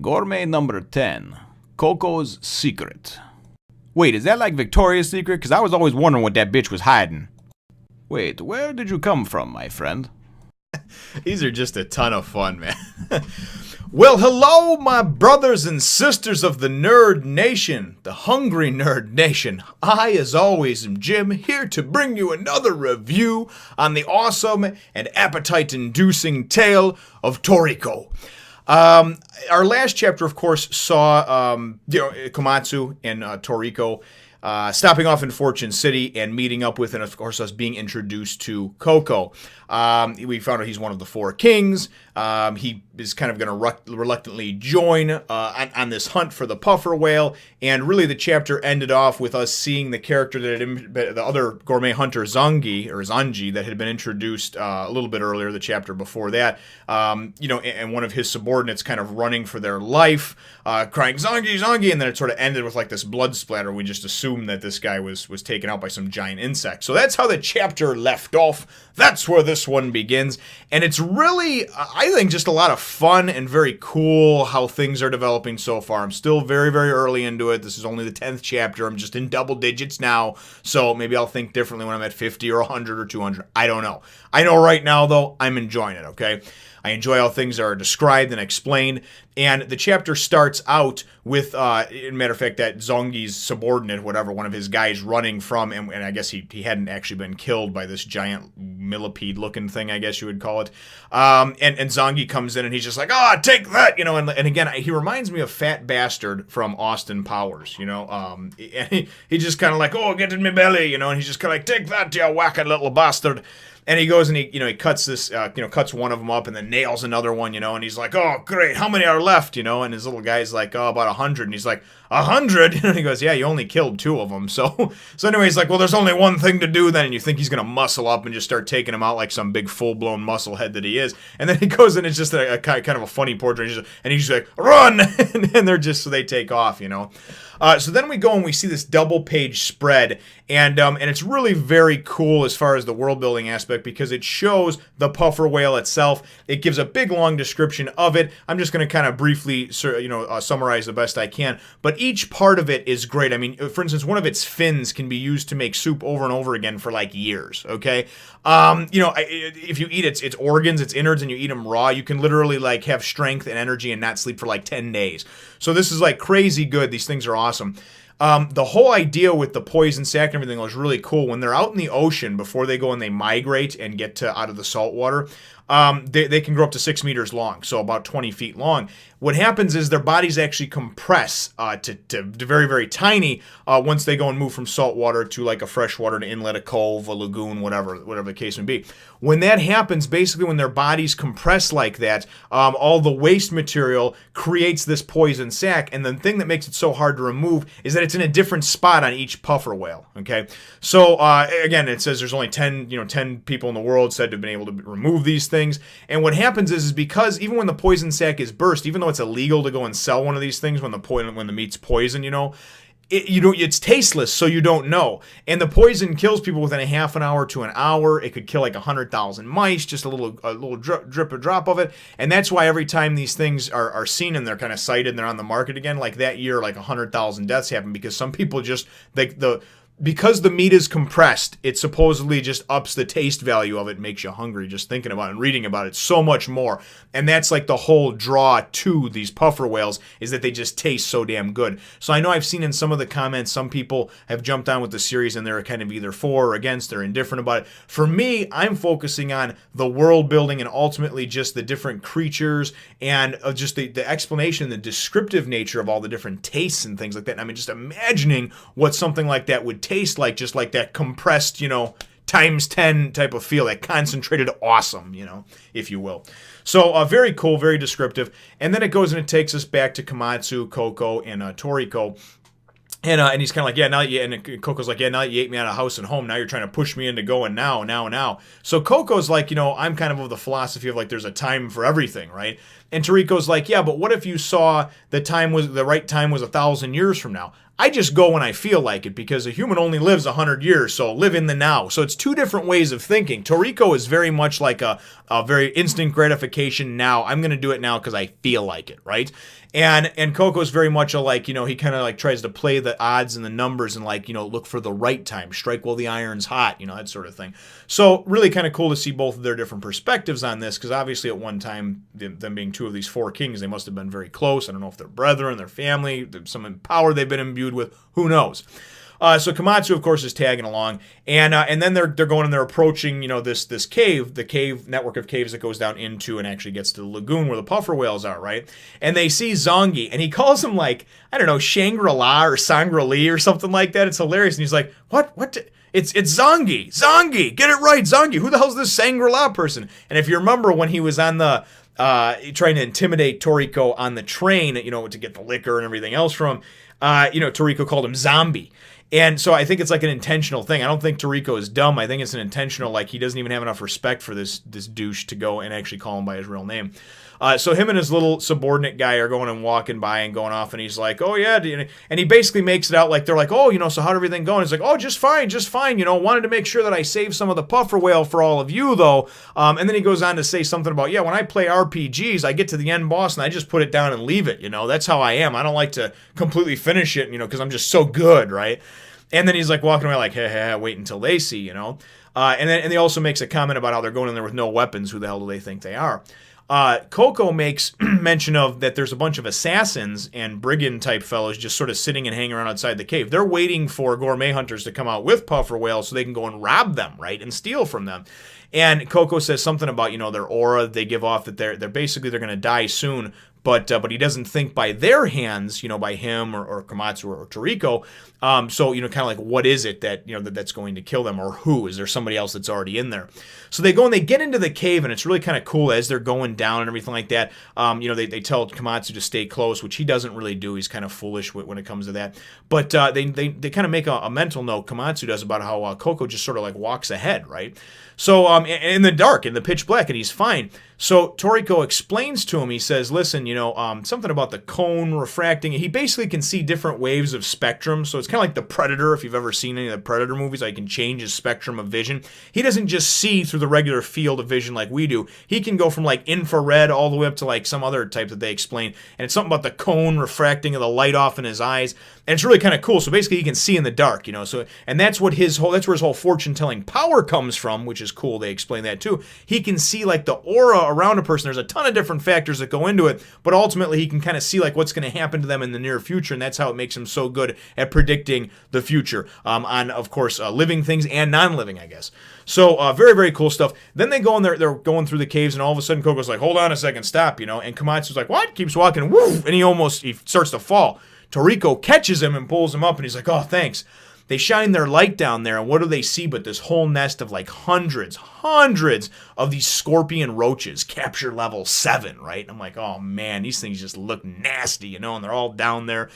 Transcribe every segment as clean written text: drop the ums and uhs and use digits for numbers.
Gourmet number 10, Coco's Secret. Wait, is that like Victoria's Secret? Because I was always wondering what that bitch was hiding. Wait, where did you come from, my friend? These are just a ton of fun, man. Well, hello, my brothers and sisters of the Nerd Nation, the hungry Nerd Nation. I, as always, am Jim, here to bring you another review on the awesome and appetite-inducing tale of Toriko. Our last chapter, of course, saw Komatsu and Toriko stopping off in Fortune City and meeting up with, and of course, us being introduced to Coco. We found out he's one of the four kings. He is kind of going to reluctantly join on this hunt for the puffer whale, and really the chapter ended off with us seeing the character the other gourmet hunter Zongeh that had been introduced a little bit earlier, the chapter before that. And one of his subordinates kind of running for their life, crying Zongeh, Zongeh, and then it sort of ended with like this blood splatter. We just assumed that this guy was taken out by some giant insect. So that's how the chapter left off. That's where this one begins, and it's really, I think, just a lot of fun and very cool how things are developing so far. I'm still very, very early into it. This is only the 10th chapter. I'm just in double digits now, so maybe I'll think differently when I'm at 50 or 100 or 200. I don't know. I know right now, though, I'm enjoying it, okay? I enjoy how things are described and explained, and the chapter starts out with, matter of fact, that Zongeh's subordinate, whatever, one of his guys running from, and I guess he hadn't actually been killed by this giant millipede-looking thing, I guess you would call it, and Zongeh comes in and he's just like, take that, and again, he reminds me of Fat Bastard from Austin Powers, and he just kind of like, get in my belly, and he's just kind of like, take that, you whacked little bastard. And he goes and he cuts this, cuts one of them up and then nails another one, and he's like, oh, great, how many are left, and his little guy's like, about 100, and he's like, 100? And he goes, yeah, you only killed 2 of them, so anyway, he's like, well, there's only one thing to do then, and you think he's gonna muscle up and just start taking him out like some big full-blown muscle head that he is, and then he goes and it's just a kind of a funny portrait, and he's like, run! and they're just, so they take off, So then we go and we see this double-page spread, and it's really very cool as far as the world-building aspect because it shows the puffer whale itself. It gives a big, long description of it. I'm just going to kind of briefly, summarize the best I can, but each part of it is great. I mean, for instance, one of its fins can be used to make soup over and over again for like years, okay? If you eat its organs, its innards, and you eat them raw, you can literally like have strength and energy and not sleep for like 10 days. So this is like crazy good. These things are awesome. The whole idea with the poison sac and everything was really cool. When they're out in the ocean, before they go and they migrate and get out of the salt water, they can grow up to 6 meters long, so about 20 feet long. What happens is their bodies actually compress to very, very tiny once they go and move from salt water to like a freshwater, an inlet, a cove, a lagoon, whatever the case may be. When that happens, basically when their bodies compress like that, all the waste material creates this poison sac, and the thing that makes it so hard to remove is that it's in a different spot on each puffer whale, okay? So, again, it says there's only 10 people in the world said to have been able to remove these things, and what happens is because even when the poison sac is burst, even though it's illegal to go and sell one of these things when the meat's poison, it's tasteless, so you don't know. And the poison kills people within a half an hour to an hour. It could kill like 100,000 mice, just a little drip or drop of it. And that's why every time these things are seen and they're kind of sighted and they're on the market again, like that year, like 100,000 deaths happen because some people just because the meat is compressed, it supposedly just ups the taste value of it, makes you hungry just thinking about it and reading about it so much more. And that's like the whole draw to these puffer whales is that they just taste so damn good. So I know I've seen in some of the comments, some people have jumped on with the series and they're kind of either for or against, they're indifferent about it. For me, I'm focusing on the world building and ultimately just the different creatures and just the explanation, the descriptive nature of all the different tastes and things like that. And I mean, just imagining what something like that would taste like, just like that compressed, times 10 type of feel, that concentrated awesome, if you will. So very cool, very descriptive. And then it goes and it takes us back to Komatsu, Coco, and Toriko. And he's kind of like, yeah, and Coco's like, yeah, now that you ate me out of house and home, now you're trying to push me into going now. So Coco's like, I'm kind of the philosophy of like, there's a time for everything, right? And Toriko's like, yeah, but what if you saw the right time was 1,000 years from now? I just go when I feel like it because a human only lives 100 years, so live in the now. So it's two different ways of thinking. Toriko is very much like a very instant gratification now. I'm going to do it now because I feel like it, right? And Coco's very much like, he kind of like tries to play the odds and the numbers and like, look for the right time, strike while the iron's hot, that sort of thing. So really kind of cool to see both of their different perspectives on this because obviously at one time, them being two of these four kings, they must have been very close. I don't know if they're brethren, their family, some power they've been imbued with, who knows? So Komatsu, of course, is tagging along, and then they're going and they're approaching, this cave, the cave network of caves that goes down into and actually gets to the lagoon where the puffer whales are, right? And they see Zongeh, and he calls him like, I don't know, Shangri-La or Sangri-Li or something like that. It's hilarious, and he's like, what? It's Zongeh, get it right, Zongeh. Who the hell's this Shangri-La person? And if you remember when he was on the trying to intimidate Toriko on the train, to get the liquor and everything else from, Toriko called him Zombie. And so I think it's like an intentional thing. I don't think Toriko is dumb. I think it's an intentional, like he doesn't even have enough respect for this douche to go and actually call him by his real name. So him and his little subordinate guy are going and walking by and going off, and he's like, oh yeah, and he basically makes it out like they're like, oh, so how'd everything go? And he's like, oh, just fine, wanted to make sure that I saved some of the puffer whale for all of you though. And then he goes on to say something about, yeah, when I play RPGs, I get to the end boss and I just put it down and leave it, that's how I am. I don't like to completely finish it, because I'm just so good, right? And then he's like walking away like, hey, wait until they see, and he also makes a comment about how they're going in there with no weapons. Who the hell do they think they are? Coco makes mention of that there's a bunch of assassins and brigand type fellows just sort of sitting and hanging around outside the cave. They're waiting for gourmet hunters to come out with puffer whales so they can go and rob them, right, and steal from them. And Coco says something about, their aura they give off, that they're going to die soon. But he doesn't think by their hands, by him or Komatsu or Toriko. So, kind of like, what is it that, that's going to kill them, or who? Is there somebody else that's already in there? So they go and they get into the cave, and it's really kind of cool as they're going down and everything like that. They tell Komatsu to stay close, which he doesn't really do. He's kind of foolish when it comes to that. But they kind of make a mental note, Komatsu does, about how Coco just sort of like walks ahead, right? So in the dark, in the pitch black, and he's fine. So Toriko explains to him, he says, listen, something about the cone refracting. He basically can see different waves of spectrum. So it's kind of like the Predator, if you've ever seen any of the Predator movies, how he can change his spectrum of vision. He doesn't just see through the regular field of vision like we do. He can go from like infrared all the way up to like some other type that they explain. And it's something about the cone refracting of the light off in his eyes. And it's really kind of cool. So basically he can see in the dark, So, and that's where his whole fortune telling power comes from, which is cool. They explain that too. He can see like the aura around a person. There's a ton of different factors that go into it, but ultimately he can kind of see like what's going to happen to them in the near future, and that's how it makes him so good at predicting the future on, of course, living things and non-living, I guess. So very, very cool stuff. Then they go in there, they're going through the caves, and all of a sudden Coco's like, hold on a second, stop, and Komatsu's like, what? Keeps walking, woo, and he starts to fall. Toriko catches him and pulls him up, and he's like, oh, thanks. They shine their light down there, and what do they see but this whole nest of like hundreds of these scorpion roaches, capture level 7, right? And I'm like, oh man, these things just look nasty, and they're all down there.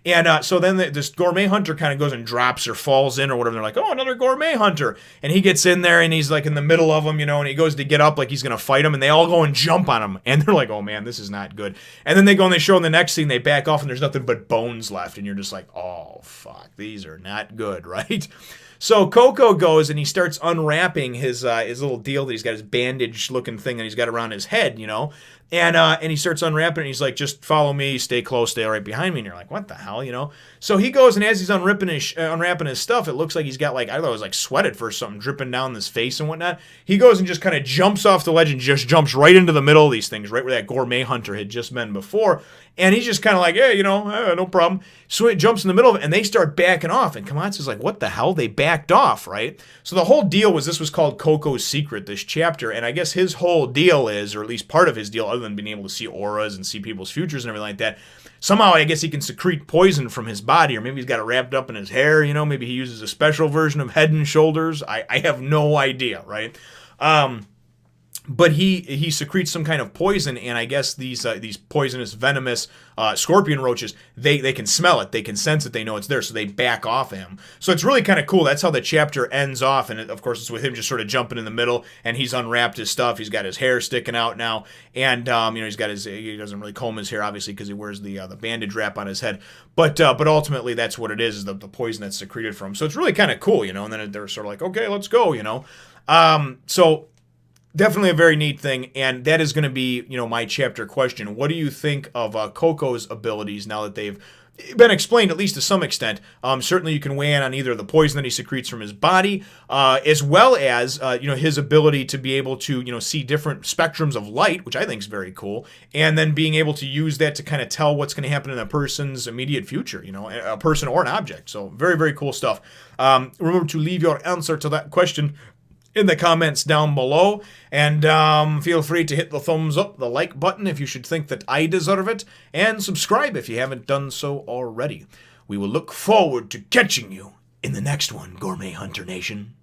And so then this gourmet hunter kind of goes and drops or falls in or whatever. They're like, oh, another gourmet hunter. And he gets in there and he's like in the middle of them, and he goes to get up like he's going to fight him. And they all go and jump on him. And they're like, oh man, this is not good. And then they go and they show in the next scene, they back off and there's nothing but bones left. And you're just like, oh, fuck, these are not good, right? So Coco goes and he starts unwrapping his little deal that he's got, his bandage looking thing that he's got around his head, and he starts unwrapping it, and he's like, just follow me, stay close, stay right behind me. And you're like, what the hell, So he goes, and as he's unwrapping his stuff, it looks like he's got like, I thought it was like sweat at first, something dripping down his face and whatnot. He goes and just kind of jumps off the ledge and just jumps right into the middle of these things, right where that gourmet hunter had just been before. And he's just kind of like, hey, no problem. So it jumps in the middle of it, and they start backing off. And Komatsu's like, what the hell? They backed off, right? So the whole deal was, this was called Coco's Secret, this chapter. And I guess his whole deal is, or at least part of his deal, other than being able to see auras and see people's futures and everything like that, somehow I guess he can secrete poison from his body, or maybe he's got it wrapped up in his hair, maybe he uses a special version of Head and Shoulders. I have no idea, right? But he secretes some kind of poison, and I guess these poisonous, venomous scorpion roaches, they can smell it, they can sense it, they know it's there, so they back off him. So it's really kind of cool. That's how the chapter ends off, and of course it's with him just sort of jumping in the middle, and he's unwrapped his stuff. He's got his hair sticking out now, and he's got he doesn't really comb his hair obviously because he wears the bandage wrap on his head. But ultimately that's what it is the poison that's secreted from him. So it's really kind of cool, And then they're sort of like, okay, let's go, So definitely a very neat thing, and that is going to be, my chapter question. What do you think of Coco's abilities now that they've been explained, at least to some extent? Certainly you can weigh in on either the poison that he secretes from his body, as well as, his ability to be able to, see different spectrums of light, which I think is very cool, and then being able to use that to kind of tell what's going to happen in a person's immediate future, a person or an object. So very, very cool stuff. Remember to leave your answer to that question in the comments down below, and feel free to hit the thumbs up, the like button if you should think that I deserve it, and subscribe if you haven't done so already. We will look forward to catching you in the next one, Gourmet Hunter Nation.